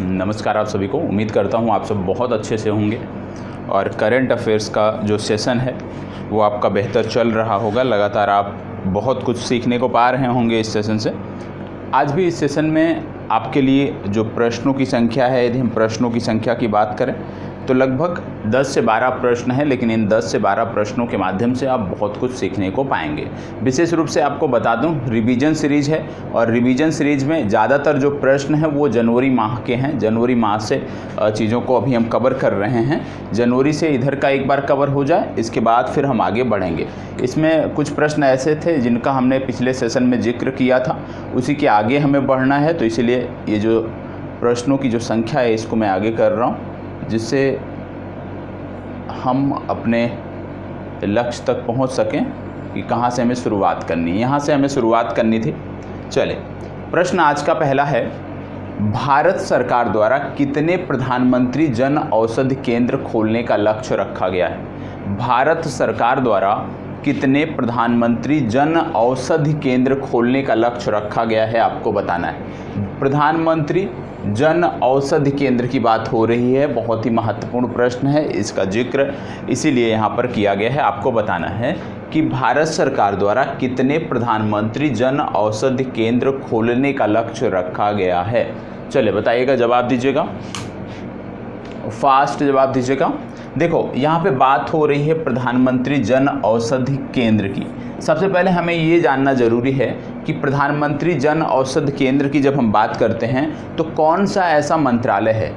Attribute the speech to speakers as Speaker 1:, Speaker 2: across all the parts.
Speaker 1: नमस्कार आप सभी को। उम्मीद करता हूँ आप सब बहुत अच्छे से होंगे और करंट अफेयर्स का जो सेशन है वो आपका बेहतर चल रहा होगा। लगातार आप बहुत कुछ सीखने को पा रहे होंगे इस सेशन से। आज भी इस सेशन में आपके लिए जो प्रश्नों की संख्या है, यदि हम प्रश्नों की संख्या की बात करें तो लगभग 10 से 12 प्रश्न हैं, लेकिन इन 10 से 12 प्रश्नों के माध्यम से आप बहुत कुछ सीखने को पाएंगे। विशेष रूप से आपको बता दूं, रिवीजन सीरीज है और रिवीजन सीरीज में ज़्यादातर जो प्रश्न हैं वो जनवरी माह के हैं। जनवरी माह से चीज़ों को अभी हम कवर कर रहे हैं। जनवरी से इधर का एक बार कवर हो जाए, इसके बाद फिर हम आगे बढ़ेंगे। इसमें कुछ प्रश्न ऐसे थे जिनका हमने पिछले सेशन में जिक्र किया था, उसी के आगे हमें बढ़ना है, तो इसीलिए ये जो प्रश्नों की जो संख्या है इसको मैं आगे कर रहा हूँ, जिससे हम अपने लक्ष्य तक पहुंच सकें कि कहां से हमें शुरुआत करनी है। यहां से हमें शुरुआत करनी थी। चले, प्रश्न आज का पहला है, भारत सरकार द्वारा कितने प्रधानमंत्री जन औषधि केंद्र खोलने का लक्ष्य रखा गया है? भारत सरकार द्वारा कितने प्रधानमंत्री जन औषधि केंद्र खोलने का लक्ष्य रखा गया है, आपको बताना है। प्रधानमंत्री जन औषधि केंद्र की बात हो रही है, बहुत ही महत्वपूर्ण प्रश्न है, इसका जिक्र इसीलिए यहाँ पर किया गया है। आपको बताना है कि भारत सरकार द्वारा कितने प्रधानमंत्री जन औषधि केंद्र खोलने का लक्ष्य रखा गया है। चलिए बताइएगा, जवाब दीजिएगा, फास्ट जवाब दीजिएगा। देखो, यहाँ पे बात हो रही है प्रधानमंत्री जन औषधि केंद्र की। सबसे पहले हमें ये जानना जरूरी है कि प्रधानमंत्री जन औषधि केंद्र की जब हम बात करते हैं तो कौन सा ऐसा मंत्रालय है,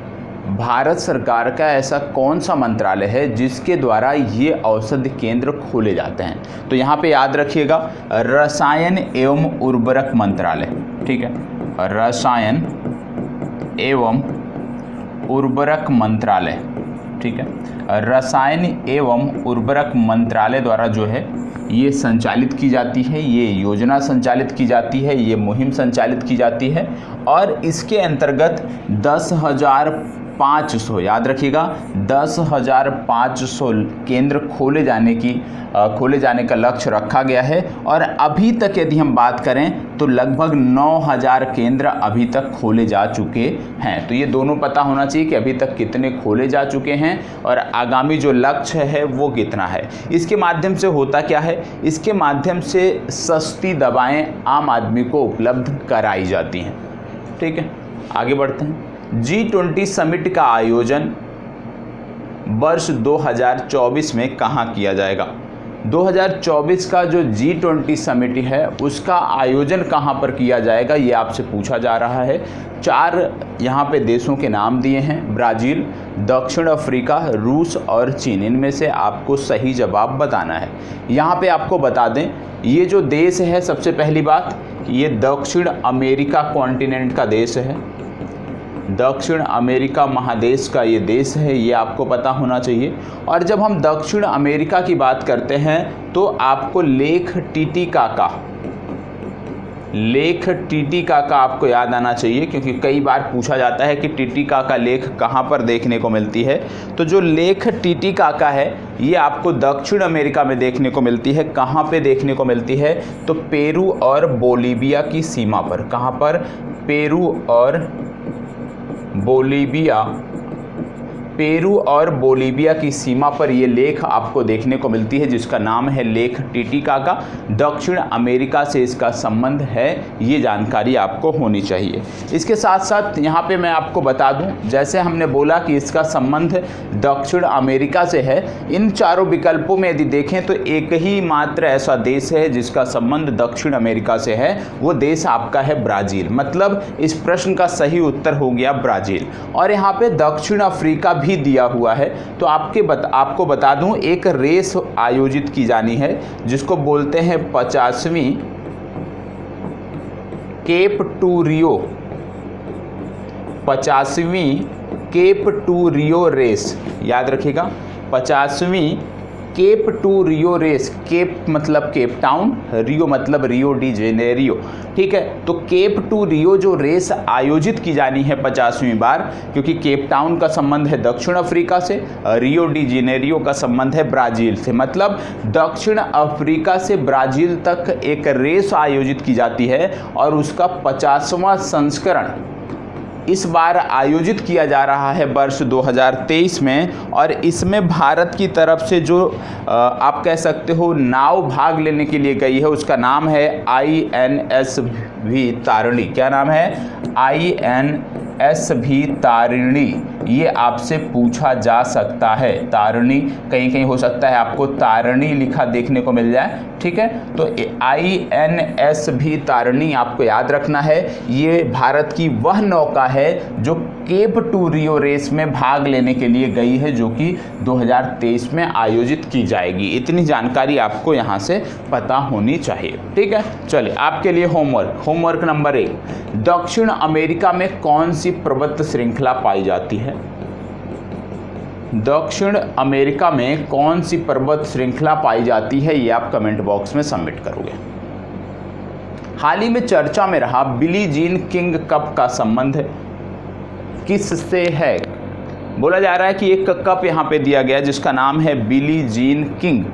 Speaker 1: भारत सरकार का ऐसा कौन सा मंत्रालय है जिसके द्वारा ये औषधि केंद्र खोले जाते हैं। तो यहाँ पे याद रखिएगा, रसायन एवं उर्वरक मंत्रालय, ठीक है, रसायन एवं उर्वरक मंत्रालय, ठीक है, रसायन एवं उर्वरक मंत्रालय द्वारा जो है ये संचालित की जाती है, ये योजना संचालित की जाती है, ये मुहिम संचालित की जाती है और इसके अंतर्गत 10,500, याद रखिएगा, 10,500 केंद्र खोले जाने का लक्ष्य रखा गया है। और अभी तक यदि हम बात करें तो लगभग 9,000 केंद्र अभी तक खोले जा चुके हैं। तो ये दोनों पता होना चाहिए कि अभी तक कितने खोले जा चुके हैं और आगामी जो लक्ष्य है वो कितना है। इसके माध्यम से होता क्या है, इसके माध्यम से सस्ती दवाएं आम आदमी को उपलब्ध कराई जाती हैं। ठीक है, आगे बढ़ते हैं। G20 समिट का आयोजन वर्ष 2024 में कहाँ किया जाएगा? 2024 का जो G20 समिट है उसका आयोजन कहाँ पर किया जाएगा, ये आपसे पूछा जा रहा है। 4 यहाँ पे देशों के नाम दिए हैं, ब्राज़ील, दक्षिण अफ्रीका, रूस और चीन। इनमें से आपको सही जवाब बताना है। यहाँ पे आपको बता दें, ये जो देश है, सबसे पहली बात, ये दक्षिण अमेरिका कॉन्टिनेंट का देश है, दक्षिण अमेरिका महादेश का ये देश है, ये आपको पता होना चाहिए। और जब हम दक्षिण अमेरिका की बात करते हैं तो आपको लेख टिटिकाका आपको याद आना चाहिए, क्योंकि कई बार पूछा जाता है कि टिटिकाका लेख कहाँ पर देखने को मिलती है। तो जो लेख टिटिकाका है ये आपको दक्षिण अमेरिका में देखने को मिलती है। कहाँ पे देखने को मिलती है? तो पेरू और बोलीविया की सीमा पर। कहाँ पर? पेरू और बोलीविया की सीमा पर ये लेख आपको देखने को मिलती है, जिसका नाम है लेख टिटिकाका। दक्षिण अमेरिका से इसका संबंध है, ये जानकारी आपको होनी चाहिए। इसके साथ साथ यहाँ पे मैं आपको बता दूं, जैसे हमने बोला कि इसका संबंध दक्षिण अमेरिका से है, इन चारों विकल्पों में यदि देखें तो एक ही मात्र ऐसा देश है जिसका संबंध दक्षिण अमेरिका से है, वो देश आपका है ब्राज़ील। मतलब इस प्रश्न का सही उत्तर हो गया ब्राज़ील। और यहाँ पे दक्षिण अफ्रीका भी दिया हुआ है। तो आपको बता दूं, एक रेस आयोजित की जानी है जिसको बोलते हैं 50वीं केप टू रियो रेस। याद रखिएगा, 50वीं Cape to Rio race. Cape मतलब केप टाउन, रियो मतलब रियो डी जेनेरियो। ठीक है, तो केप टू रियो जो रेस आयोजित की जानी है 50वीं बार, क्योंकि केप टाउन का संबंध है दक्षिण अफ्रीका से, रियो डी जेनेरियो का संबंध है ब्राज़ील से। मतलब दक्षिण अफ्रीका से ब्राज़ील तक एक रेस आयोजित की जाती है और उसका 50वां संस्करण इस बार आयोजित किया जा रहा है वर्ष 2023 में, और इसमें भारत की तरफ से जो आप कह सकते हो नाव भाग लेने के लिए गई है उसका नाम है INSV तारिणी। क्या नाम है? INSV तारिणी। ये आपसे पूछा जा सकता है। तारिणी कहीं कहीं हो सकता है आपको तारिणी लिखा देखने को मिल जाए, ठीक है। तो INSV तारिणी आपको याद रखना है। ये भारत की वह नौका है जो केप टू रियो रेस में भाग लेने के लिए गई है, जो कि 2023 में आयोजित की जाएगी। इतनी जानकारी आपको यहाँ से पता होनी चाहिए, ठीक है। चलिए आपके लिए होमवर्क नंबर 1, दक्षिण अमेरिका में कौन सी पर्वत श्रृंखला पाई जाती है? दक्षिण अमेरिका में कौन सी पर्वत श्रृंखला पाई जाती है, ये आप कमेंट बॉक्स में सबमिट करोगे। हाल ही में चर्चा में रहा बिली जीन किंग कप का संबंध किससे है? बोला जा रहा है कि एक कप यहाँ पे दिया गया जिसका नाम है बिली जीन किंग।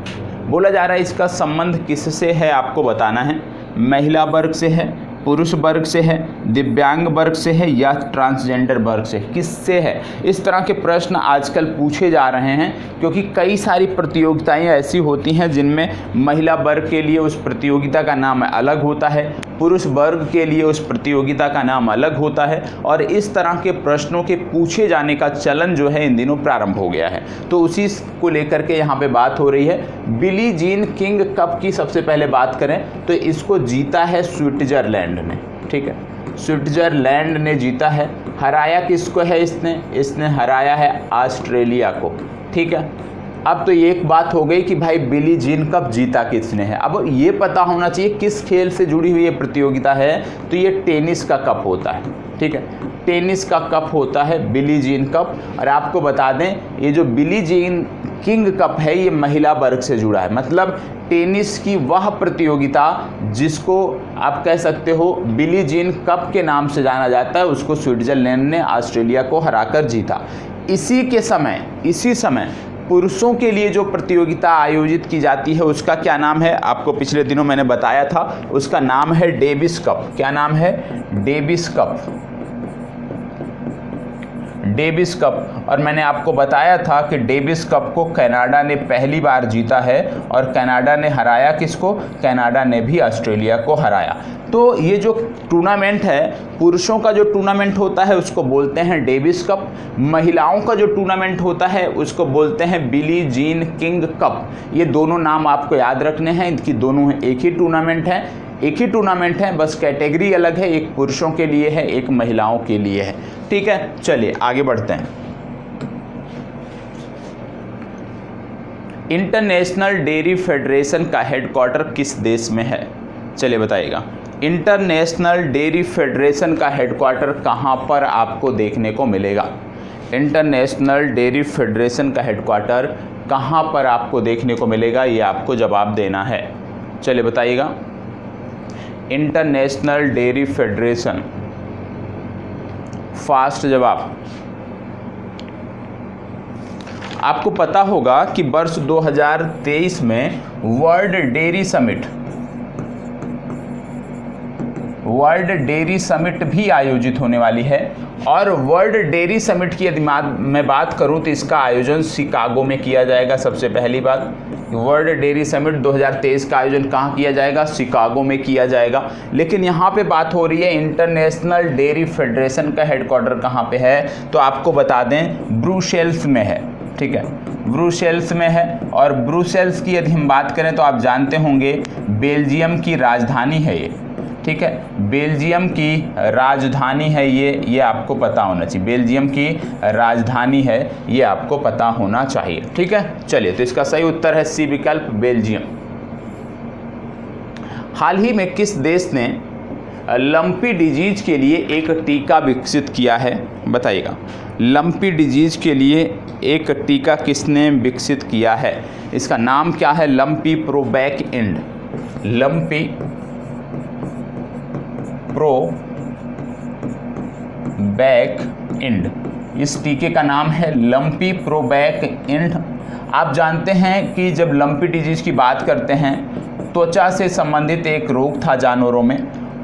Speaker 1: बोला जा रहा है इसका संबंध किससे है, आपको बताना है। महिला वर्ग से है, पुरुष वर्ग से है, दिव्यांग वर्ग से है, या ट्रांसजेंडर वर्ग से, किससे है? इस तरह के प्रश्न आजकल पूछे जा रहे हैं, क्योंकि कई सारी प्रतियोगिताएं ऐसी होती हैं जिनमें महिला वर्ग के लिए उस प्रतियोगिता का नाम अलग होता है, पुरुष वर्ग के लिए उस प्रतियोगिता का नाम अलग होता है, और इस तरह के प्रश्नों के पूछे जाने का चलन जो है इन दिनों प्रारंभ हो गया है। तो उसी को लेकर के यहाँ पे बात हो रही है। बिली जीन किंग कप की सबसे पहले बात करें तो इसको जीता है स्विट्जरलैंड ने, ठीक है। स्विट्जरलैंड ने जीता है। हराया किसको है इसने हराया है ऑस्ट्रेलिया को, ठीक है। अब तो ये एक बात हो गई कि भाई बिली जीन कप जीता किसने है। अब ये पता होना चाहिए किस खेल से जुड़ी हुई ये प्रतियोगिता है। तो ये टेनिस का कप होता है, ठीक है। टेनिस का कप होता है बिली जीन कप। और आपको बता दें ये जो बिली जीन किंग कप है ये महिला वर्ग से जुड़ा है। मतलब टेनिस की वह प्रतियोगिता जिसको आप कह सकते हो बिली जीन कप के नाम से जाना जाता है, उसको स्विट्जरलैंड ने ऑस्ट्रेलिया को हराकर जीता। इसी समय पुरुषों के लिए जो प्रतियोगिता आयोजित की जाती है उसका क्या नाम है, आपको पिछले दिनों मैंने बताया था। उसका नाम है डेविस कप। क्या नाम है? Davis cup. Davis cup. और मैंने आपको बताया था कि डेविस कप को कनाडा ने पहली बार जीता है, और कनाडा ने हराया किसको? कनाडा ने भी ऑस्ट्रेलिया को हराया। तो ये जो टूर्नामेंट है, पुरुषों का जो टूर्नामेंट होता है उसको बोलते हैं डेविस कप, महिलाओं का जो टूर्नामेंट होता है उसको बोलते हैं बिली जीन किंग कप। ये दोनों नाम आपको याद रखने हैं, इनकी दोनों एक ही टूर्नामेंट है, बस कैटेगरी अलग है, एक पुरुषों के लिए है, एक महिलाओं के लिए है, ठीक है। चलिए आगे बढ़ते हैं। इंटरनेशनल डेयरी फेडरेशन का हेडक्वार्टर किस देश में है? चलिए बताइएगा। इंटरनेशनल डेयरी फेडरेशन का हेडक्वार्टर कहाँ पर आपको देखने को मिलेगा? इंटरनेशनल डेयरी फेडरेशन का हेडक्वार्टर कहाँ पर आपको देखने को मिलेगा, ये आपको जवाब देना है। चलिए बताइएगा। इंटरनेशनल डेयरी फेडरेशन, फास्ट जवाब। आपको पता होगा कि वर्ष 2023 में वर्ल्ड डेयरी समिट भी आयोजित होने वाली है। और वर्ल्ड डेयरी समिट की यदि मैं बात करूं तो इसका आयोजन शिकागो में किया जाएगा। सबसे पहली बात, वर्ल्ड डेयरी समिट 2023 का आयोजन कहाँ किया जाएगा? शिकागो में किया जाएगा। लेकिन यहाँ पे बात हो रही है इंटरनेशनल डेयरी फेडरेशन का हेडक्वार्टर कहाँ पे है, तो आपको बता दें ब्रुसेल्स में है, ठीक है। ब्रुसेल्स में है। और ब्रुसेल्स की यदि हम बात करें तो आप जानते होंगे बेल्जियम की राजधानी है ये, ठीक है। बेल्जियम की राजधानी है ये आपको पता होना चाहिए। बेल्जियम की राजधानी है, ये आपको पता होना चाहिए, ठीक है। चलिए, तो इसका सही उत्तर है सी विकल्प, बेल्जियम। हाल ही में किस देश ने लंपी डिजीज के लिए एक टीका विकसित किया है? बताइएगा। लंपी डिजीज के लिए एक टीका किसने विकसित किया है? इसका नाम क्या है? लंपी प्रोबैक इंड। लंपी प्रोबैक इंड, इस टीके का नाम है लंपी प्रोबैक इंड। आप जानते हैं कि जब लंपी डिजीज की बात करते हैं, त्वचा से संबंधित एक रोग था जानवरों में,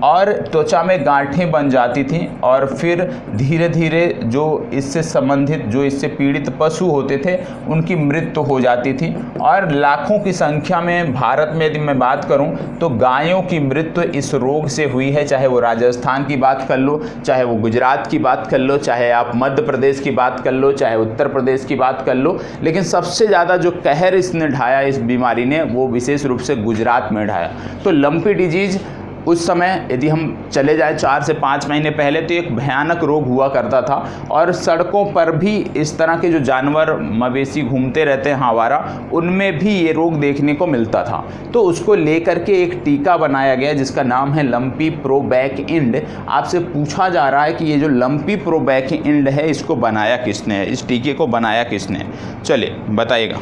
Speaker 1: और त्वचा में गांठें बन जाती थीं और फिर धीरे धीरे जो इससे संबंधित, जो इससे पीड़ित पशु होते थे उनकी मृत्यु हो जाती थी। और लाखों की संख्या में भारत में यदि मैं बात करूं तो गायों की मृत्यु इस रोग से हुई है। चाहे वो राजस्थान की बात कर लो, चाहे वो गुजरात की बात कर लो, चाहे आप मध्य प्रदेश की बात कर लो, चाहे उत्तर प्रदेश की बात कर लो, लेकिन सबसे ज़्यादा जो कहर इसने ढाया इस बीमारी ने, वो विशेष रूप से गुजरात में ढाया। तो लंपी डिजीज उस समय यदि हम चले जाए 4 से 5 महीने पहले तो एक भयानक रोग हुआ करता था और सड़कों पर भी इस तरह के जो जानवर मवेशी घूमते रहते हैं आवारा, उनमें भी ये रोग देखने को मिलता था। तो उसको लेकर के एक टीका बनाया गया जिसका नाम है लंपी प्रोबैक इंड। आपसे पूछा जा रहा है कि ये जो लंपी प्रोबैक इंड है इसको बनाया किसने है, इस टीके को बनाया किसने है? चलिए बताइएगा,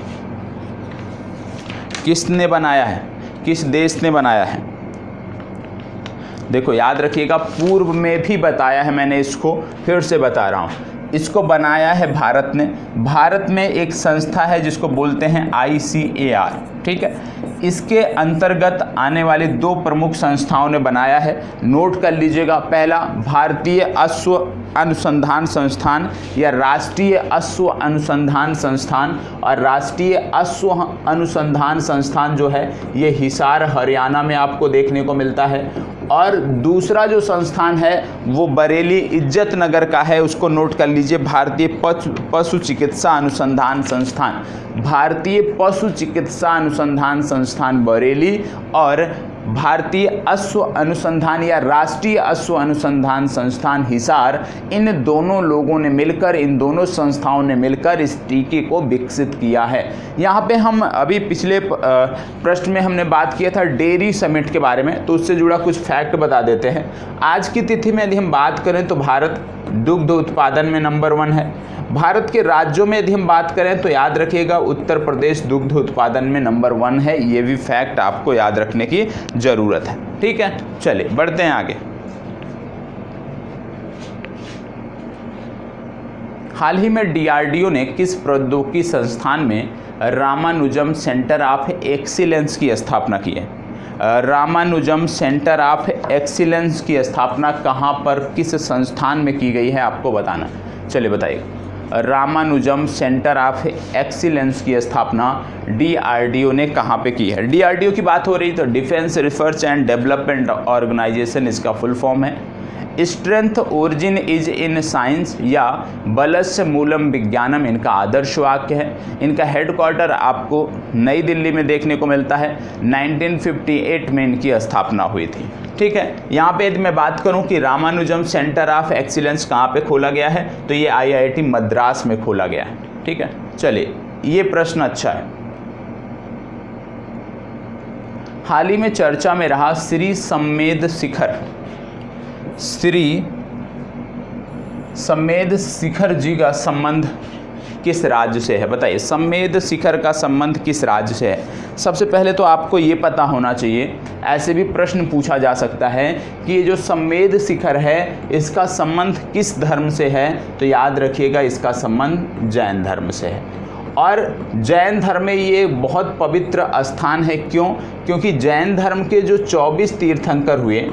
Speaker 1: किसने बनाया है, किस देश ने बनाया है? देखो याद रखिएगा, पूर्व में भी बताया है मैंने, इसको फिर से बता रहा हूँ। इसको बनाया है भारत ने। भारत में एक संस्था है जिसको बोलते हैं ICAR, ठीक है। इसके अंतर्गत आने वाली 2 प्रमुख संस्थाओं ने बनाया है, नोट कर लीजिएगा। पहला, भारतीय अश्व अनुसंधान संस्थान या राष्ट्रीय अश्व अनुसंधान संस्थान, और राष्ट्रीय अश्व अनुसंधान संस्थान जो है ये हिसार हरियाणा में आपको देखने को मिलता है। और दूसरा जो संस्थान है वो बरेली इज्जत नगर का है, उसको नोट कर लीजिए, भारतीय पशु चिकित्सा अनुसंधान संस्थान, भारतीय पशु चिकित्सा अनुसंधान संस्थान बरेली, और भारतीय अश्व अनुसंधान या राष्ट्रीय अश्व अनुसंधान संस्थान हिसार। इन दोनों लोगों ने मिलकर, इन दोनों संस्थाओं ने मिलकर इस टीके को विकसित किया है। यहाँ पे हम अभी पिछले प्रश्न में हमने बात किया था डेयरी समिट के बारे में, तो उससे जुड़ा कुछ फैक्ट बता देते हैं। आज की तिथि में यदि हम बात करें तो भारत दुग्ध उत्पादन में नंबर 1 है। भारत के राज्यों में यदि हम बात करें तो याद रखिएगा उत्तर प्रदेश दुग्ध उत्पादन में नंबर 1 है। ये भी फैक्ट आपको याद रखने की ज़रूरत है, ठीक है। चलिए बढ़ते हैं आगे। हाल ही में DRDO ने किस प्रौद्योगिकी संस्थान में रामानुजम सेंटर ऑफ एक्सीलेंस की स्थापना की है? रामानुजम सेंटर ऑफ एक्सीलेंस की स्थापना कहाँ पर, किस संस्थान में की गई है, आपको बताना। चलिए बताइए, रामानुजम सेंटर ऑफ एक्सीलेंस की स्थापना DRDO ने कहाँ पे की है? DRDO की बात हो रही तो defence research and development organisation इसका फुल फॉर्म है। Strength origin is in science या बलस्य मूलम विज्ञानम इनका आदर्श वाक्य है। इनका हेडक्वार्टर आपको नई दिल्ली में देखने को मिलता है। 1958 में इनकी स्थापना हुई थी, ठीक है। यहाँ पे यदि मैं बात करूँ कि रामानुजम सेंटर ऑफ एक्सीलेंस कहाँ पे खोला गया है तो ये IIT मद्रास में खोला गया है, ठीक है। चलिए ये प्रश्न अच्छा है। हाल ही में चर्चा में रहा श्री सम्मेद शिखर जी का संबंध किस राज्य से है? बताइए, सम्मेद शिखर का संबंध किस राज्य से है? सबसे पहले तो आपको ये पता होना चाहिए, ऐसे भी प्रश्न पूछा जा सकता है कि ये जो सम्मेद शिखर है इसका संबंध किस धर्म से है? तो याद रखिएगा इसका संबंध जैन धर्म से है। और जैन धर्म में ये बहुत पवित्र स्थान है। क्यों? क्योंकि जैन धर्म के जो 24 तीर्थंकर हुए,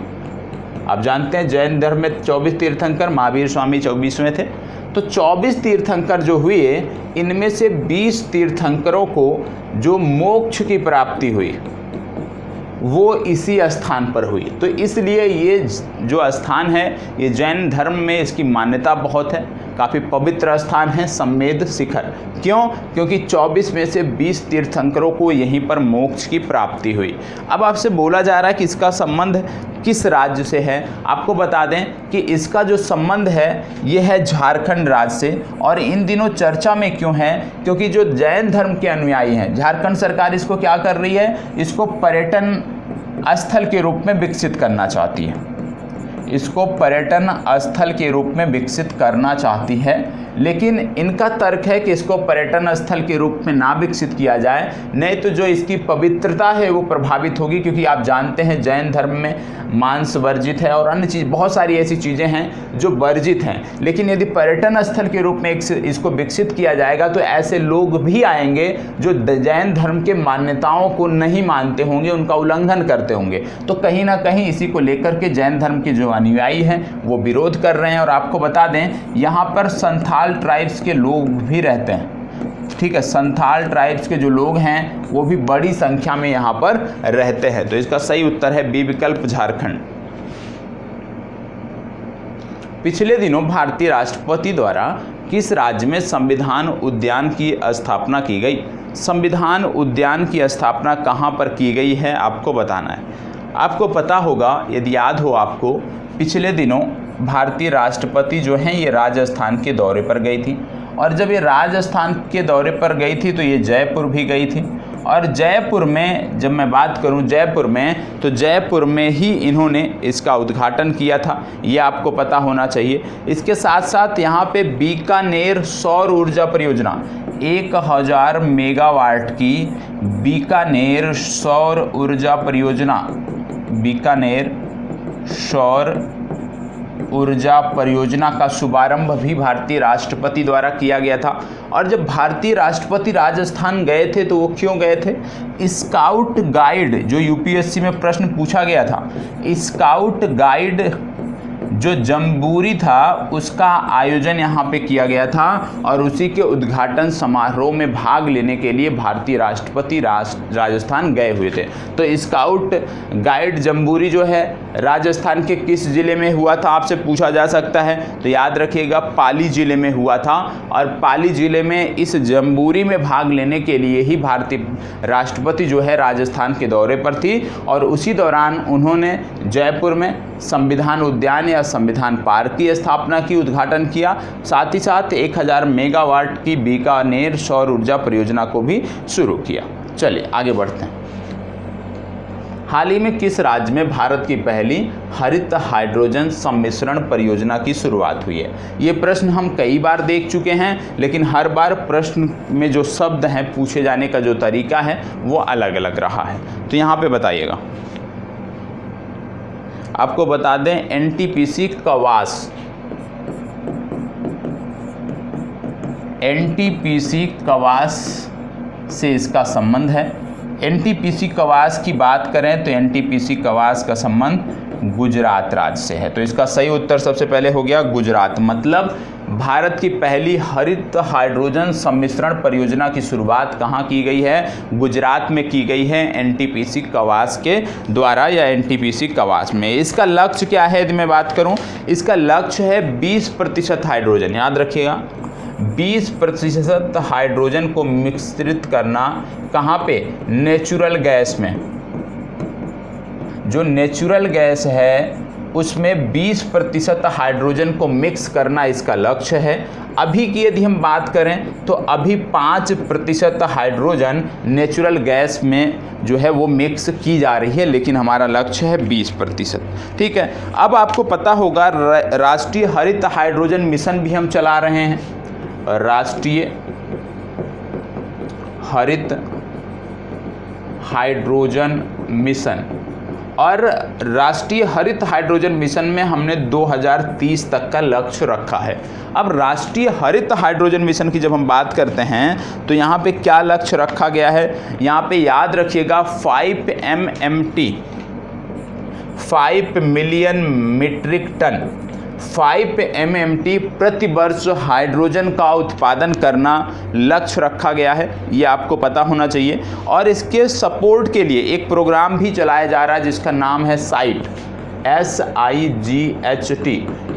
Speaker 1: आप जानते हैं जैन धर्म में 24 तीर्थंकर, महावीर स्वामी 24वें थे। तो 24 तीर्थंकर जो हुए, इनमें से 20 तीर्थंकरों को जो मोक्ष की प्राप्ति हुई वो इसी स्थान पर हुई। तो इसलिए ये जो स्थान है ये जैन धर्म में इसकी मान्यता बहुत है, काफ़ी पवित्र स्थान है सम्मेद शिखर। क्यों? क्योंकि 24 में से 20 तीर्थंकरों को यहीं पर मोक्ष की प्राप्ति हुई। अब आपसे बोला जा रहा है कि इसका संबंध किस राज्य से है। आपको बता दें कि इसका जो संबंध है ये है झारखंड राज्य से। और इन दिनों चर्चा में क्यों है? क्योंकि जो जैन धर्म के अनुयायी हैं, झारखंड सरकार इसको क्या कर रही है, इसको पर्यटन स्थल के रूप में विकसित करना चाहती है। इसको पर्यटन स्थल के रूप में विकसित करना चाहती है, लेकिन इनका तर्क है कि इसको पर्यटन स्थल के रूप में ना विकसित किया जाए, नहीं तो जो इसकी पवित्रता है वो प्रभावित होगी, क्योंकि आप जानते हैं जैन धर्म में मांस वर्जित है और अन्य चीज़ बहुत सारी ऐसी चीज़ें हैं जो वर्जित हैं। लेकिन यदि पर्यटन स्थल के रूप में इसको विकसित किया जाएगा तो ऐसे लोग भी आएंगे जो जैन धर्म के मान्यताओं को नहीं मानते होंगे, उनका उल्लंघन करते होंगे। तो कहीं ना कहीं इसी को लेकर के जैन धर्म के जो अनुयायी हैं वो विरोध कर रहे हैं। और आपको बता दें यहाँ पर संथाल ट्राइब्स के लोग भी रहते हैं, ठीक है, संथाल ट्राइब्स के जो लोग हैं वो भी बड़ी संख्या में यहाँ पर रहते हैं। तो इसका सही उत्तर है बी विकल्प, झारखंड। पिछले दिनों भारतीय राष्ट्रपति द्वारा किस राज्य में संविधान उद्यान की स्थापना की गई? संविधान उद्यान की स्थापना कहाँ पर की गई है आपको बताना है। आपको पता होगा, यदि याद हो आपको, पिछले दिनों भारतीय राष्ट्रपति जो हैं ये राजस्थान के दौरे पर गई थी, और जब ये राजस्थान के दौरे पर गई थी तो ये जयपुर भी गई थी। और जयपुर में जब मैं बात करूं जयपुर में, तो जयपुर में ही इन्होंने इसका उद्घाटन किया था, ये आपको पता होना चाहिए। इसके साथ साथ यहाँ पे बीकानेर सौर ऊर्जा परियोजना 1000 मेगावाट की बीकानेर सौर ऊर्जा परियोजना, बीकानेर सौर ऊर्जा परियोजना का शुभारंभ भी भारतीय राष्ट्रपति द्वारा किया गया था। और जब भारतीय राष्ट्रपति राजस्थान गए थे तो वो क्यों गए थे? स्काउट गाइड, जो यूपीएससी में प्रश्न पूछा गया था, स्काउट गाइड जो जम्बूरी था उसका आयोजन यहाँ पे किया गया था, और उसी के उद्घाटन समारोह में भाग लेने के लिए भारतीय राष्ट्रपति राजस्थान गए हुए थे। तो स्काउट गाइड जम्बूरी जो है राजस्थान के किस जिले में हुआ था आपसे पूछा जा सकता है, तो याद रखिएगा पाली जिले में हुआ था। और पाली जिले में इस जम्बूरी में भाग लेने के लिए ही भारतीय राष्ट्रपति जो है राजस्थान के दौरे पर थी, और उसी दौरान उन्होंने जयपुर में संविधान उद्यान या संविधान पार्क की स्थापना की, उद्घाटन किया। साथ ही साथ 1000 मेगावाट की बीकानेर सौर ऊर्जा परियोजना को भी शुरू किया। चलिए आगे बढ़ते हैं। हाल ही में किस राज्य में भारत की पहली हरित हाइड्रोजन सम्मिश्रण परियोजना की शुरुआत हुई है? ये प्रश्न हम कई बार देख चुके हैं, लेकिन हर बार प्रश्न में जो शब्द हैं पूछे जाने का जो तरीका है वो अलग अलग रहा है। तो यहाँ पे बताइएगा, आपको बता दें एनटीपीसी कवास, एनटीपीसी कवास से इसका संबंध है। एनटीपीसी कवास की बात करें तो एनटीपीसी कवास का संबंध गुजरात राज्य से है। तो इसका सही उत्तर सबसे पहले हो गया गुजरात। मतलब भारत की पहली हरित हाइड्रोजन सम्मिश्रण परियोजना की शुरुआत कहाँ की गई है? गुजरात में की गई है, एनटीपीसी कवास के द्वारा या एनटीपीसी कवास में। इसका लक्ष्य क्या है यदि मैं बात करूँ? इसका लक्ष्य है 20% हाइड्रोजन, याद रखिएगा 20% हाइड्रोजन को मिश्रित करना। कहाँ पे? नेचुरल गैस में। जो नेचुरल गैस है उसमें 20% हाइड्रोजन को मिक्स करना इसका लक्ष्य है। अभी की यदि हम बात करें तो अभी 5% हाइड्रोजन नेचुरल गैस में जो है वो मिक्स की जा रही है, लेकिन हमारा लक्ष्य है 20%। ठीक है, अब आपको पता होगा राष्ट्रीय हरित हाइड्रोजन मिशन भी हम चला रहे हैं। राष्ट्रीय हरित हाइड्रोजन मिशन, और राष्ट्रीय हरित हाइड्रोजन मिशन में हमने 2030 तक का लक्ष्य रखा है। अब राष्ट्रीय हरित हाइड्रोजन मिशन की जब हम बात करते हैं तो यहाँ पे क्या लक्ष्य रखा गया है? यहाँ पे याद रखिएगा 5 MMT, 5 million metric ton, 5 MMT प्रति वर्ष हाइड्रोजन का उत्पादन करना लक्ष्य रखा गया है, ये आपको पता होना चाहिए। और इसके सपोर्ट के लिए एक प्रोग्राम भी चलाया जा रहा है जिसका नाम है साइट, SIGHT।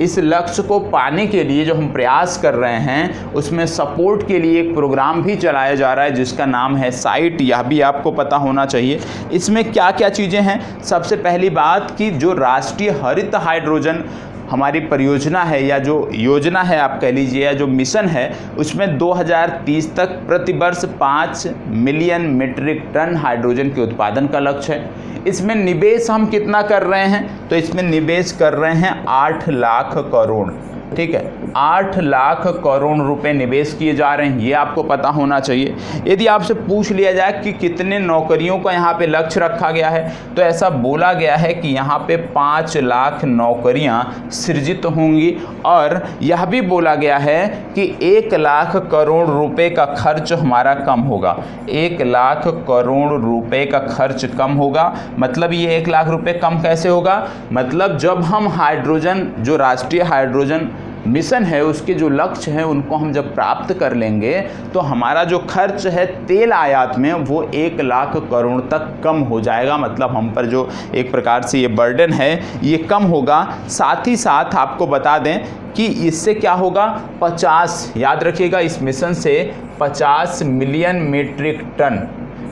Speaker 1: इस लक्ष्य को पाने के लिए जो हम प्रयास कर रहे हैं उसमें सपोर्ट के लिए एक प्रोग्राम भी चलाया जा रहा है जिसका नाम है साइट, यह भी आपको पता होना चाहिए। इसमें क्या क्या चीज़ें हैं? सबसे पहली बात कि जो राष्ट्रीय हरित हाइड्रोजन हमारी परियोजना है या जो योजना है आप कह लीजिए, या जो मिशन है, उसमें 2030 तक प्रति वर्ष 5 मिलियन मीट्रिक टन हाइड्रोजन के उत्पादन का लक्ष्य है। इसमें निवेश हम कितना कर रहे हैं, तो इसमें निवेश कर रहे हैं 8 लाख करोड़। ठीक है, 8 लाख करोड़ रुपए निवेश किए जा रहे हैं, ये आपको पता होना चाहिए। यदि आपसे पूछ लिया जाए कि कितने नौकरियों का यहाँ पे लक्ष्य रखा गया है, तो ऐसा बोला गया है कि यहाँ पे 5 लाख नौकरियाँ सृजित होंगी, और यह भी बोला गया है कि 1 लाख करोड़ रुपए का खर्च हमारा कम होगा। 1 लाख करोड़ रुपए का खर्च कम होगा। मतलब ये 1 लाख रुपए कम कैसे होगा, मतलब जब हम हाइड्रोजन, जो राष्ट्रीय हाइड्रोजन मिशन है, उसके जो लक्ष्य हैं उनको हम जब प्राप्त कर लेंगे, तो हमारा जो खर्च है तेल आयात में वो 1 लाख करोड़ तक कम हो जाएगा। मतलब हम पर जो एक प्रकार से ये बर्डन है ये कम होगा। साथ ही साथ आपको बता दें कि इससे क्या होगा, 50, याद रखिएगा, इस मिशन से 50 million metric ton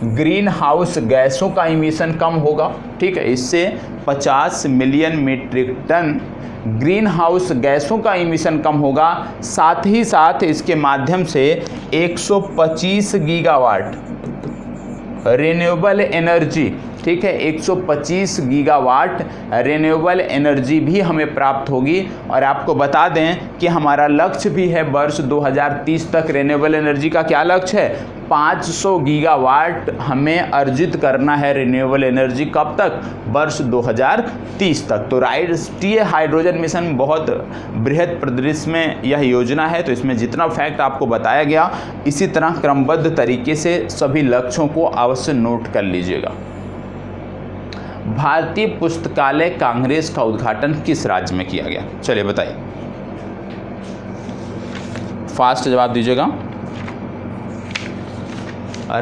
Speaker 1: greenhouse गैसों का इमिशन कम होगा। ठीक है, इससे 50 million metric ton greenhouse गैसों का इमिशन कम होगा। साथ ही साथ इसके माध्यम से 125 गीगावाट रिन्यूएबल एनर्जी, ठीक है, 125 गीगावाट रिन्यूएबल एनर्जी भी हमें प्राप्त होगी। और आपको बता दें कि हमारा लक्ष्य भी है वर्ष 2030 तक रिन्यूएबल एनर्जी का क्या लक्ष्य है, 500 गीगावाट हमें अर्जित करना है रिन्यूएबल एनर्जी। कब तक, वर्ष 2030 तक। तो राष्ट्रीय हाइड्रोजन मिशन बहुत बृहद परिदृश्य में यह योजना है। तो इसमें जितना फैक्ट आपको बताया गया, इसी तरह क्रमबद्ध तरीके से सभी लक्ष्यों को अवश्य नोट कर लीजिएगा। भारतीय पुस्तकालय कांग्रेस का उद्घाटन किस राज्य में किया गया, चलिए बताइए, फास्ट जवाब दीजिएगा।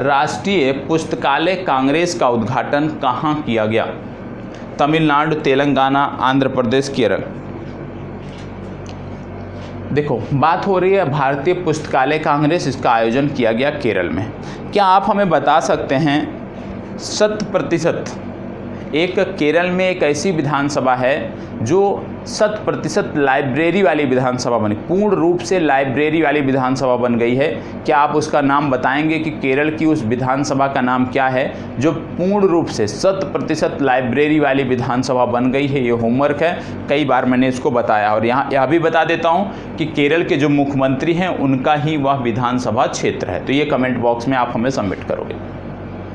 Speaker 1: राष्ट्रीय पुस्तकालय कांग्रेस का उद्घाटन कहाँ किया गया, तमिलनाडु, तेलंगाना, आंध्र प्रदेश, केरल। देखो, बात हो रही है भारतीय पुस्तकालय कांग्रेस, इसका आयोजन किया गया केरल में। क्या आप हमें बता सकते हैं 100%, एक केरल में एक ऐसी विधानसभा है जो 100% लाइब्रेरी वाली विधानसभा बनी, पूर्ण रूप से लाइब्रेरी वाली विधानसभा बन गई है। क्या आप उसका नाम बताएंगे कि केरल की उस विधानसभा का नाम क्या है जो पूर्ण रूप से 100% लाइब्रेरी वाली विधानसभा बन गई है? ये होमवर्क है, कई बार मैंने इसको बताया। और यहाँ यह भी बता देता हूँ कि केरल के जो मुख्यमंत्री हैं उनका ही वह विधानसभा क्षेत्र है। तो ये कमेंट बॉक्स में आप हमें सबमिट करोगे।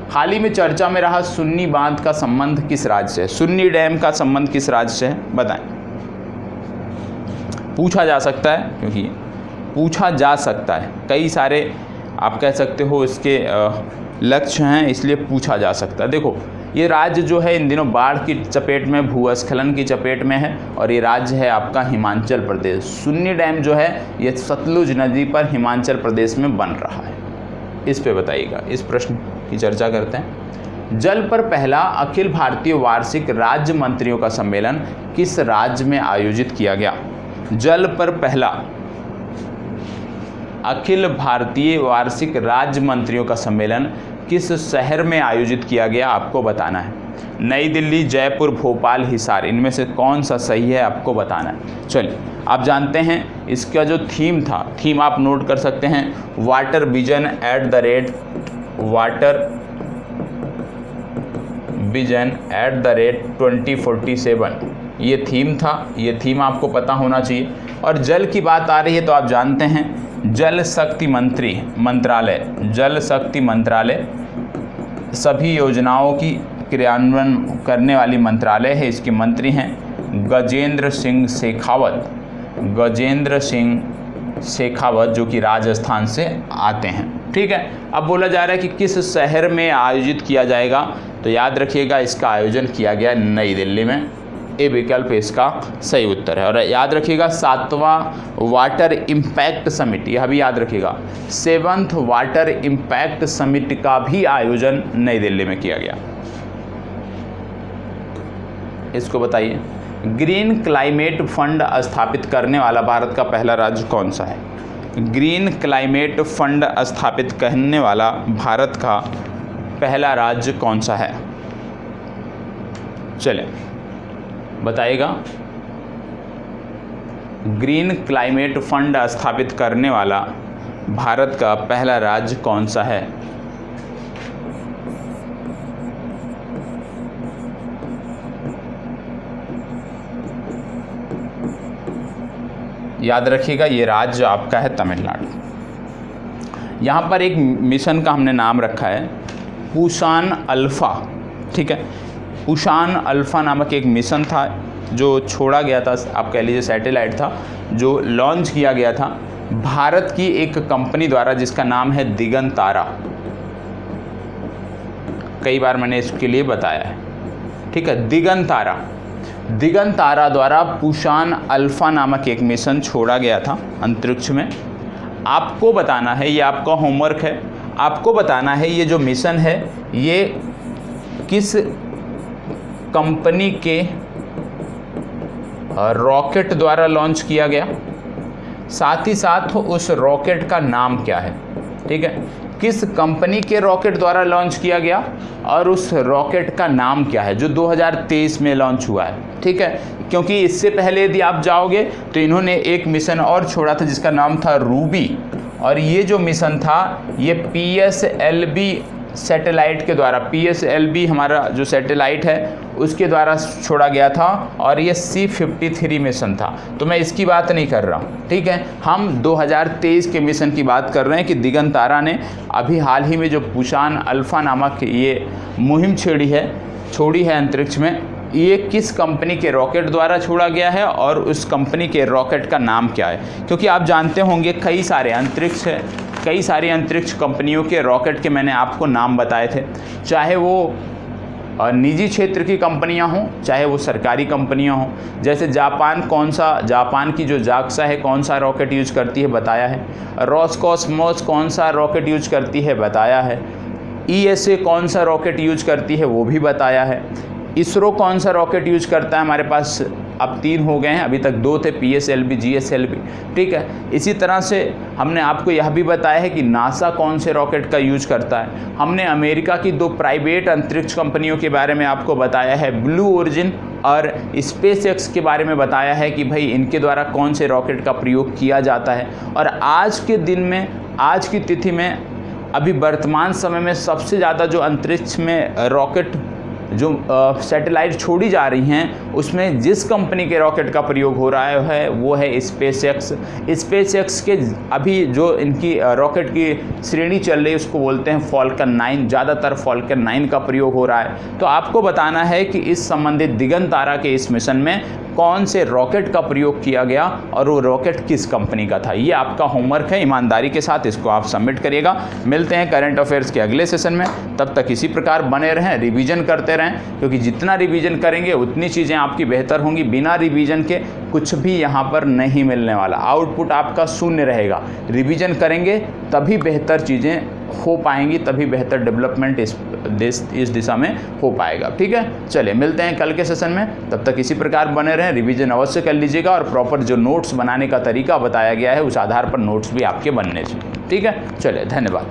Speaker 1: हाल ही में चर्चा में रहा सुन्नी बांध का संबंध किस राज्य से, सुन्नी डैम का संबंध किस राज्य से है, बताएं। पूछा जा सकता है, क्योंकि पूछा जा सकता है, कई सारे आप कह सकते हो इसके लक्ष्य हैं, इसलिए पूछा जा सकता है। देखो, ये राज्य जो है इन दिनों बाढ़ की चपेट में, भूस्खलन की चपेट में है, और ये राज्य है आपका हिमाचल प्रदेश। सुन्नी डैम जो है ये सतलुज नदी पर हिमाचल प्रदेश में बन रहा है। इस पे बताइएगा, इस प्रश्न की चर्चा करते हैं। जल पर पहला अखिल भारतीय वार्षिक राज्य मंत्रियों का सम्मेलन किस राज्य में आयोजित किया गया? जल पर पहला अखिल भारतीय वार्षिक राज्य मंत्रियों का सम्मेलन किस शहर में आयोजित किया गया, आपको बताना है। नई दिल्ली, जयपुर, भोपाल, हिसार, इनमें से कौन सा सही है आपको बताना है। चलिए, आप जानते हैं इसका जो थीम था, थीम आप नोट कर सकते हैं, वाटर विजन @ 2047, ये थीम था। ये थीम आपको पता होना चाहिए। और जल की बात आ रही है तो आप जानते हैं जल शक्ति मंत्रालय सभी योजनाओं की क्रियान्वयन करने वाली मंत्रालय है। इसके मंत्री हैं गजेंद्र सिंह शेखावत, जो कि राजस्थान से आते हैं। ठीक है, अब बोला जा रहा है कि किस शहर में आयोजित किया जाएगा, तो याद रखिएगा इसका आयोजन किया गया नई दिल्ली में। ए विकल्प इसका सही उत्तर है। और याद रखिएगा 7वां वाटर इम्पैक्ट समिट, यह भी याद रखिएगा, 7th वाटर इम्पैक्ट समिट का भी आयोजन नई दिल्ली में किया गया। इसको बताइए, ग्रीन क्लाइमेट फंड स्थापित करने वाला भारत का पहला राज्य कौन सा है? ग्रीन क्लाइमेट फंड स्थापित करने वाला भारत का पहला राज्य कौन सा है? चलें बताइएगा। ग्रीन क्लाइमेट फंड स्थापित करने वाला भारत का पहला राज्य कौन सा है? याद रखिएगा ये राज्य आपका है तमिलनाडु। यहाँ पर एक मिशन का हमने नाम रखा है पुशान अल्फ़ा, ठीक है। पुशान अल्फ़ा नामक एक मिशन था जो छोड़ा गया था, आप कह लीजिए सैटेलाइट था जो लॉन्च किया गया था भारत की एक कंपनी द्वारा जिसका नाम है दिगंतारा। कई बार मैंने इसके लिए बताया है, ठीक है। दिगंतारा द्वारा पुशान अल्फ़ा नामक एक मिशन छोड़ा गया था अंतरिक्ष में। आपको बताना है, ये आपका होमवर्क है, आपको बताना है ये जो मिशन है ये किस कंपनी के रॉकेट द्वारा लॉन्च किया गया, साथ ही साथ उस रॉकेट का नाम क्या है, ठीक है। किस कंपनी के रॉकेट द्वारा लॉन्च किया गया और उस रॉकेट का नाम क्या है जो 2023 में लॉन्च हुआ है, ठीक है। क्योंकि इससे पहले यदि आप जाओगे तो इन्होंने एक मिशन और छोड़ा था जिसका नाम था रूबी, और ये जो मिशन था ये PSLV सैटेलाइट के द्वारा, PSLV हमारा जो सैटेलाइट है उसके द्वारा छोड़ा गया था, और ये C-53 मिशन था। तो मैं इसकी बात नहीं कर रहा हूँ, ठीक है। हम 2023 के मिशन की बात कर रहे हैं कि दिगंतारा ने अभी हाल ही में जो पुशान अल्फ़ा नामक ये मुहिम छोड़ी है अंतरिक्ष में, ये किस कंपनी के रॉकेट द्वारा छोड़ा गया है और उस कंपनी के रॉकेट का नाम क्या है। क्योंकि आप जानते होंगे कई सारी अंतरिक्ष कंपनियों के रॉकेट के मैंने आपको नाम बताए थे, चाहे वो निजी क्षेत्र की कंपनियां हों चाहे वो सरकारी कंपनियां हों। जैसे जापान की जो जाक्सा है कौन सा रॉकेट यूज करती है बताया है, रोसकॉस्मोस कौन सा रॉकेट यूज करती है बताया है, ESA कौन सा रॉकेट यूज करती है वो भी बताया है, इसरो कौन सा रॉकेट यूज करता है, हमारे पास अब 3 हो गए हैं, अभी तक 2 थे, PSLV GSLV, ठीक है। इसी तरह से हमने आपको यह भी बताया है कि नासा कौन से रॉकेट का यूज करता है। हमने अमेरिका की 2 प्राइवेट अंतरिक्ष कंपनियों के बारे में आपको बताया है, ब्लू ओरिजिन और SpaceX के बारे में बताया है कि भाई इनके द्वारा कौन से रॉकेट का प्रयोग किया जाता है। और आज के दिन में, आज की तिथि में, अभी वर्तमान समय में सबसे ज़्यादा जो अंतरिक्ष में रॉकेट जो सैटेलाइट छोड़ी जा रही हैं उसमें जिस कंपनी के रॉकेट का प्रयोग हो रहा है वो है SpaceX के अभी जो इनकी रॉकेट की श्रेणी चल रही है उसको बोलते हैं फॉल्कन 9, ज़्यादातर फॉल्कन 9 का प्रयोग हो रहा है। तो आपको बताना है कि इस संबंधित दिगंतारा के इस मिशन में कौन से रॉकेट का प्रयोग किया गया और वो रॉकेट किस कंपनी का था। ये आपका होमवर्क है, ईमानदारी के साथ इसको आप सबमिट करिएगा। मिलते हैं करंट अफेयर्स के अगले सेशन में, तब तक इसी प्रकार बने रहें, रिवीजन करते रहें, क्योंकि जितना रिवीजन करेंगे उतनी चीज़ें आपकी बेहतर होंगी। बिना रिवीजन के कुछ भी यहाँ पर नहीं मिलने वाला, आउटपुट आपका शून्य रहेगा। रिवीजन करेंगे तभी बेहतर चीज़ें हो पाएंगी, तभी बेहतर डेवलपमेंट इस दिशा में हो पाएगा, ठीक है। चलिए मिलते हैं कल के सेशन में, तब तक इसी प्रकार बने रहें, रिवीजन अवश्य कर लीजिएगा और प्रॉपर जो नोट्स बनाने का तरीका बताया गया है उस आधार पर नोट्स भी आपके बनने चाहिए, ठीक है। चलिए धन्यवाद।